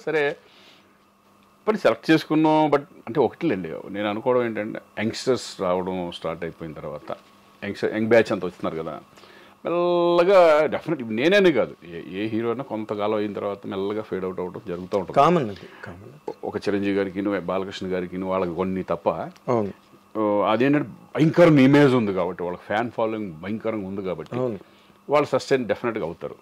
సరే పని సెలెక్ట్ చేసుకున్నాం. బట్ అంటే ఒకటిలేండి, నేను అనుకోవడం ఏంటంటే యంగ్స్టర్స్ రావడం స్టార్ట్ అయిపోయిన తర్వాత యంగ్ బ్యాచ్ అంతా వస్తున్నారు కదా, మెల్లగా డెఫినెట్ నేనే కాదు ఏ హీరోనా కొంతకాలం అయిన తర్వాత మెల్లగా ఫేడ్ అవుట్ అవ్వడం జరుగుతూ ఉంటుంది. కామన్. ఒక చిరంజీవి గారికి బాలకృష్ణ గారికి వాళ్ళకి కొన్ని తప్ప అదేంటంటే భయంకరంగా ఇమేజ్ ఉంది కాబట్టి, వాళ్ళకి ఫ్యాన్ ఫాలోయింగ్ భయంకరంగా ఉంది కాబట్టి వాళ్ళు సస్టైన్ డెఫినెట్గా అవుతారు.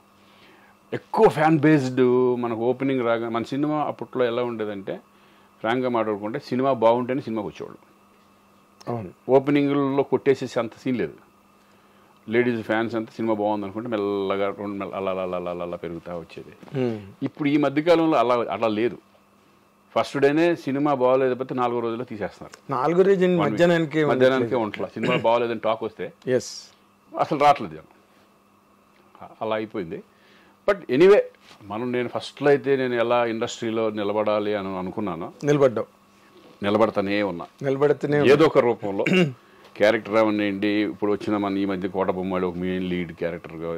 ఎక్కువ ఫ్యాన్ బేస్డ్ మనకు ఓపెనింగ్ రాగా మన సినిమా అప్పట్లో ఎలా ఉండేదంటే ఫ్రాంక్గా మాట్లాడుకుంటే సినిమా బాగుంటేనే సినిమాకి వచ్చేవాళ్ళు. ఓపెనింగ్లో కొట్టేసేసి అంత సీన్ లేదు. లేడీస్ ఫ్యాన్స్ అంతా సినిమా బాగుంది అనుకుంటే మెల్లగా అలా పెరుగుతూ వచ్చేది. ఇప్పుడు ఈ మధ్యకాలంలో అలా లేదు. ఫస్ట్ డేనే సినిమా బాగోలేకపోతే 4వ రోజుల్లో తీసేస్తున్నారు. 4 రోజు మధ్యాహ్నానికే ఉంటుందా సినిమా బాగోలేదని టాక్ వస్తే అసలు రావట్లేదు జనం. అలా అయిపోయింది. బట్ ఎనీవే నేను ఫస్ట్లో అయితే నేను ఎలా ఇండస్ట్రీలో నిలబడాలి అని అనుకున్నాను, నిలబడతానే ఉన్నా. ఏదో ఒక రూపంలో క్యారెక్టర్ అవనండి. ఇప్పుడు వచ్చిన మన ఈ మధ్య కోట బొమ్మడి ఒక మెయిన్ లీడ్ క్యారెక్టర్గా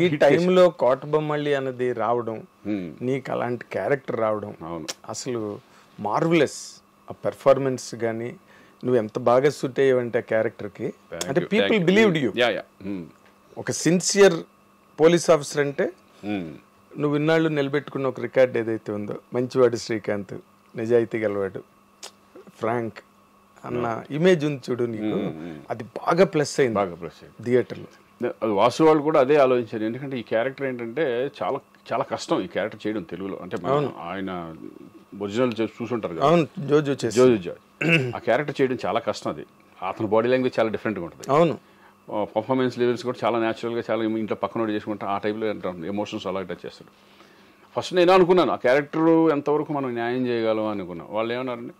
ఈ టైంలో కోట బొమ్మళ్ళి అనేది రావడం, నీకు అలాంటి క్యారెక్టర్ రావడం అసలు మార్వెలస్. ఆ పెర్ఫార్మెన్స్ కానీ నువ్వు ఎంత బాగా సూట్ అయ్యావంటే ఆ క్యారెక్టర్కి, అంటే పీపుల్ బిలీవ్డ్ యూ. ఒక సిన్సియర్ పోలీస్ ఆఫీసర్ అంటే నువ్వు ఇన్నాళ్ళు నిలబెట్టుకున్న ఒక రికార్డ్ ఏదైతే ఉందో, మంచివాడు శ్రీకాంత్, నిజాయితీ గలవాడు, ఫ్రాంక్ అన్న ఇమేజ్ ఉంది చూడు నీకు, అది బాగా ప్లస్ అయింది థియేటర్లో. వాసు వాళ్ళు కూడా అదే ఆలోచించారు. ఎందుకంటే ఈ క్యారెక్టర్ ఏంటంటే చాలా చాలా కష్టం ఈ క్యారెక్టర్ చేయడం తెలుగులో. అంటే ఆయన ఒరిజినల్ చూసుంటారు కదా, జోజు ఆ క్యారెక్టర్ చేయడం చాలా కష్టం. అది అతని బాడీ లాంగ్వేజ్ చాలా డిఫరెంట్గా ఉంటుంది. అవును, పర్ఫార్మెన్స్ లెవెల్స్ కూడా చాలా న్యాచురల్గా, చాలా ఇంట్లో పక్కన చేసుకుంటే ఆ టైప్లో ఎమోషన్స్ అలా టచ్ చేస్తాడు. ఫస్ట్ నేను అనుకున్నాను ఆ క్యారెక్టర్ ఎంతవరకు మనం న్యాయం చేయగలం అనుకున్నాను. వాళ్ళు ఏమన్నారంటే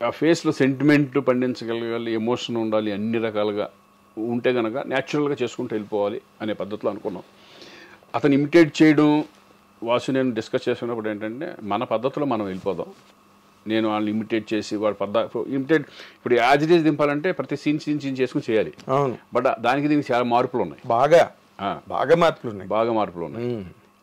ఆ ఫేస్లో సెంటిమెంట్ పండించగలగాలి, ఎమోషన్ ఉండాలి, అన్ని రకాలుగా ఉంటే కనుక న్యాచురల్గా చేసుకుంటూ వెళ్ళిపోవాలి అనే పద్ధతిలో అనుకున్నాం. అతను ఇమిటేట్ చేయడం వాసు నేను డిస్కస్ చేసుకున్నప్పుడు ఏంటంటే మన పద్ధతిలో మనం వెళ్ళిపోదాం. నేను వాళ్ళని ఇమిటేట్ చేసి వాడు ఇమిటేట్ ఇప్పుడు యాజ్ ఇట్ ఈజ్ దింపాలంటే ప్రతి సీన్ చేసుకుని చేయాలి. బట్ దానికి దీనికి చాలా మార్పులు ఉన్నాయి, బాగా మార్పులు ఉన్నాయి.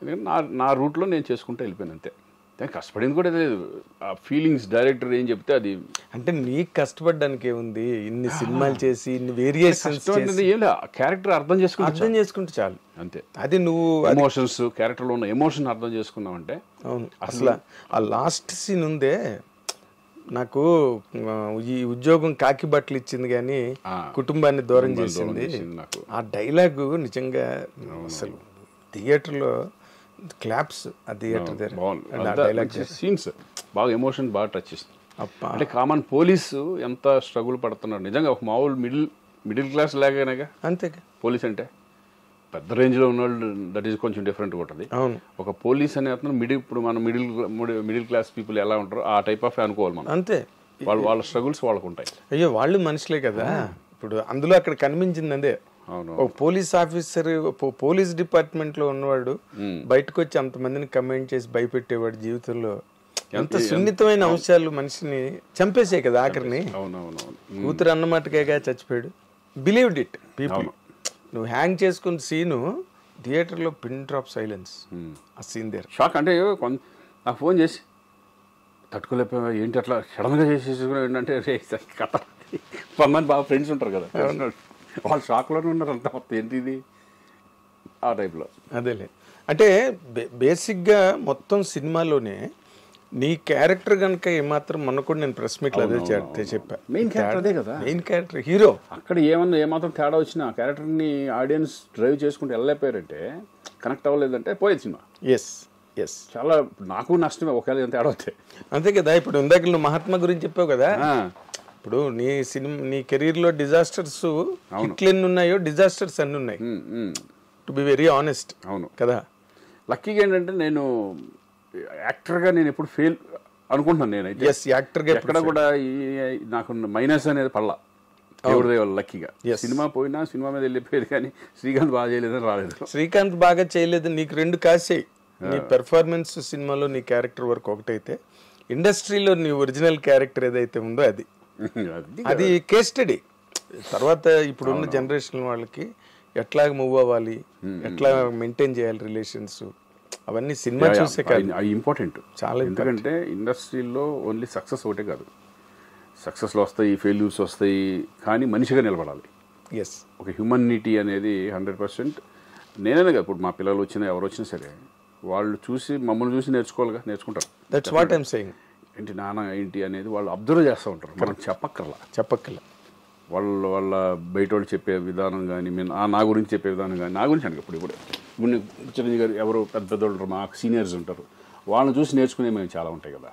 ఎందుకంటే నా రూట్లో నేను చేసుకుంటూ వెళ్ళిపోయాను అంతే. దానికి కష్టపడింది కూడా లేదు. ఆ ఫీలింగ్స్ డైరెక్టర్ ఏం చెప్తే అది, అంటే నీకు కష్టపడడానికి ఏముంది, ఇన్ని సినిమాలు చేసి ఇన్ని వేరియేషన్స్ క్యారెక్టర్ అర్థం చేసుకుంటే చాలు అంతే. అది నువ్వు ఎమోషన్స్ క్యారెక్టర్లో ఉన్న ఎమోషన్ అర్థం చేసుకున్నావంటే. అవును, అసలు ఆ లాస్ట్ సీన్ ఉందే, నాకు ఈ ఉద్యోగం కాకి బట్టలు ఇచ్చింది కానీ కుటుంబాన్ని దూరం చేసింది, ఆ డైలాగు నిజంగా అసలు థియేటర్లో క్లాప్స్, ఆ థియేటర్ దగ్గర సీన్స్ బాగా ఎమోషన్ బాగా టచ్ చేస్తుంది. అంటే కామన్ పోలీసు ఎంత స్ట్రగుల్ పడుతున్నాడు నిజంగా. ఒక మామూలు మిడిల్ క్లాస్ లాగానేగా అంతే పోలీస్ అంటే. పెద్ద రేంజ్లో ఉన్నవాళ్ళు దట్ ఈస్ కొంచెం డిఫరెంట్గా ఉంటుంది. ఒక పోలీస్ అనే అతను ఇప్పుడు మన మిడిల్ క్లాస్ పీపుల్ ఎలా ఉంటారో ఆ టైప్ ఆఫ్ అనుకోవాలి మనం. అంతే, వాళ్ళ స్ట్రగుల్స్ వాళ్ళకు ఉంటాయి. అయ్యో వాళ్ళు మనుషులే కదా. ఇప్పుడు అందులో అక్కడ కనిపించింది అదే, ఒక పోలీస్ ఆఫీసర్ పోలీస్ డిపార్ట్మెంట్ లో ఉన్నవాడు బయటకు వచ్చి అంతమందిని కమెంట్ చేసి భయపెట్టేవాడు. జీవితంలో ఎంత సున్నితమైన అంశాలు మనిషిని చంపేసాయి కదా ఆఖరిని. కూతురు అన్నమాటకేగా చచ్చిపోయాడు. Believed it people. నువ్వు హ్యాంగ్ చేసుకున్న సీను థియేటర్లో పిన్ డ్రాప్ సైలెన్స్. ఆ సీన్ దగ్గర షాక్. అంటే నాకు ఫోన్ చేసి తట్టుకోలేకపోయా, ఏంటి అట్లా సడన్గా చేసేసుకున్నా ఏంటంటే కథ. కొంతమంది బాగా ఫ్రెండ్స్ ఉంటారు కదా, వాళ్ళు షాక్లోనే ఉన్నారు అంతా, మొత్తం ఏంటి ఇది ఆ టైప్లో. అదేలే, అంటే బేసిక్గా మొత్తం సినిమాలోనే నీ క్యారెక్టర్ కనుక ఏమాత్రం మొన్న కూడా నేను ప్రెస్ మీట్లో అదే చెప్పా, మెయిన్ క్యారెక్టర్ అదే కదా, మెయిన్ క్యారెక్టర్ హీరో. అక్కడ ఏమాత్రం తేడా వచ్చినా ఆ క్యారెక్టర్ని ఆడియన్స్ డ్రైవ్ చేసుకుంటూ వెళ్ళలేకపోయారంటే, కనెక్ట్ అవ్వలేదంటే పోయేది సినిమా. ఎస్ చాలా నాకు నష్టమే ఒకవేళ తేడా వస్తే. అంతే కదా. ఇప్పుడు ఇందాక నువ్వు మహాత్మా గురించి చెప్పావు కదా, ఇప్పుడు నీ కెరీర్లో డిజాస్టర్స్ హిట్లు ఎన్ని ఉన్నాయో డిజాస్టర్స్ అన్ని ఉన్నాయి, టు బి వెరీ ఆనెస్ట్. అవును కదా. లక్కీగా ఏంటంటే నేను యాక్టర్గా నేను ఎప్పుడు ఫెయిల్ అనుకుంటున్నాను. నేనైతే యాక్టర్గా ఎక్కడ కూడా నాకు మైనస్ అనేది పడలా, దేవుడి దేవాలి లక్కీగా. సినిమా పోయినా సినిమా మీద వెళ్ళిపోయేది, కానీ శ్రీకాంత్ బాగా చేయలేదని రాలేదు. శ్రీకాంత్ బాగా చేయలేదు, నీకు 2 కాసాయి. నీ పెర్ఫార్మెన్స్ సినిమాలో నీ క్యారెక్టర్ వర్క్ ఒకటైతే, ఇండస్ట్రీలో నీ ఒరిజినల్ క్యారెక్టర్ ఏదైతే ఉందో అది కేస్ స్టడీ. తర్వాత ఇప్పుడున్న జనరేషన్ వాళ్ళకి ఎట్లా మూవ్ అవ్వాలి, ఎట్లా మెయింటైన్ చేయాలి రిలేషన్స్, అవన్నీ సినిమా చూసే కాదు, అవి ఇంపార్టెంట్ చాలా ఎందుకంటే ఇండస్ట్రీలో ఓన్లీ సక్సెస్ ఒకటే కాదు, సక్సెస్లు వస్తాయి, ఫెయిల్యూర్స్ వస్తాయి, కానీ మనిషిగా నిలబడాలి. ఎస్, ఒక హ్యూమనిటీ అనేది 100%. నేనే కదా ఇప్పుడు మా పిల్లలు వచ్చినా ఎవరు వచ్చినా సరే వాళ్ళు చూసి మమ్మల్ని చూసి నేర్చుకుంటారు. That's what I'm saying. ఏంటి నాన్న ఏంటి అనేది వాళ్ళు అబ్జర్వ్ చేస్తూ ఉంటారు, మనం చెప్పక్కర్లా. వాళ్ళ బయట వాళ్ళు చెప్పే విధానం కానీ నా గురించి చెప్పే విధానం కానీ, నా గురించి అంటే ఇప్పుడు చిరంజీవి గారు ఎవరు పెద్ద పెద్దోళ్ళు మా సీనియర్స్ ఉంటారు, వాళ్ళని చూసి నేర్చుకునే మేము చాలా ఉంటాయి కదా.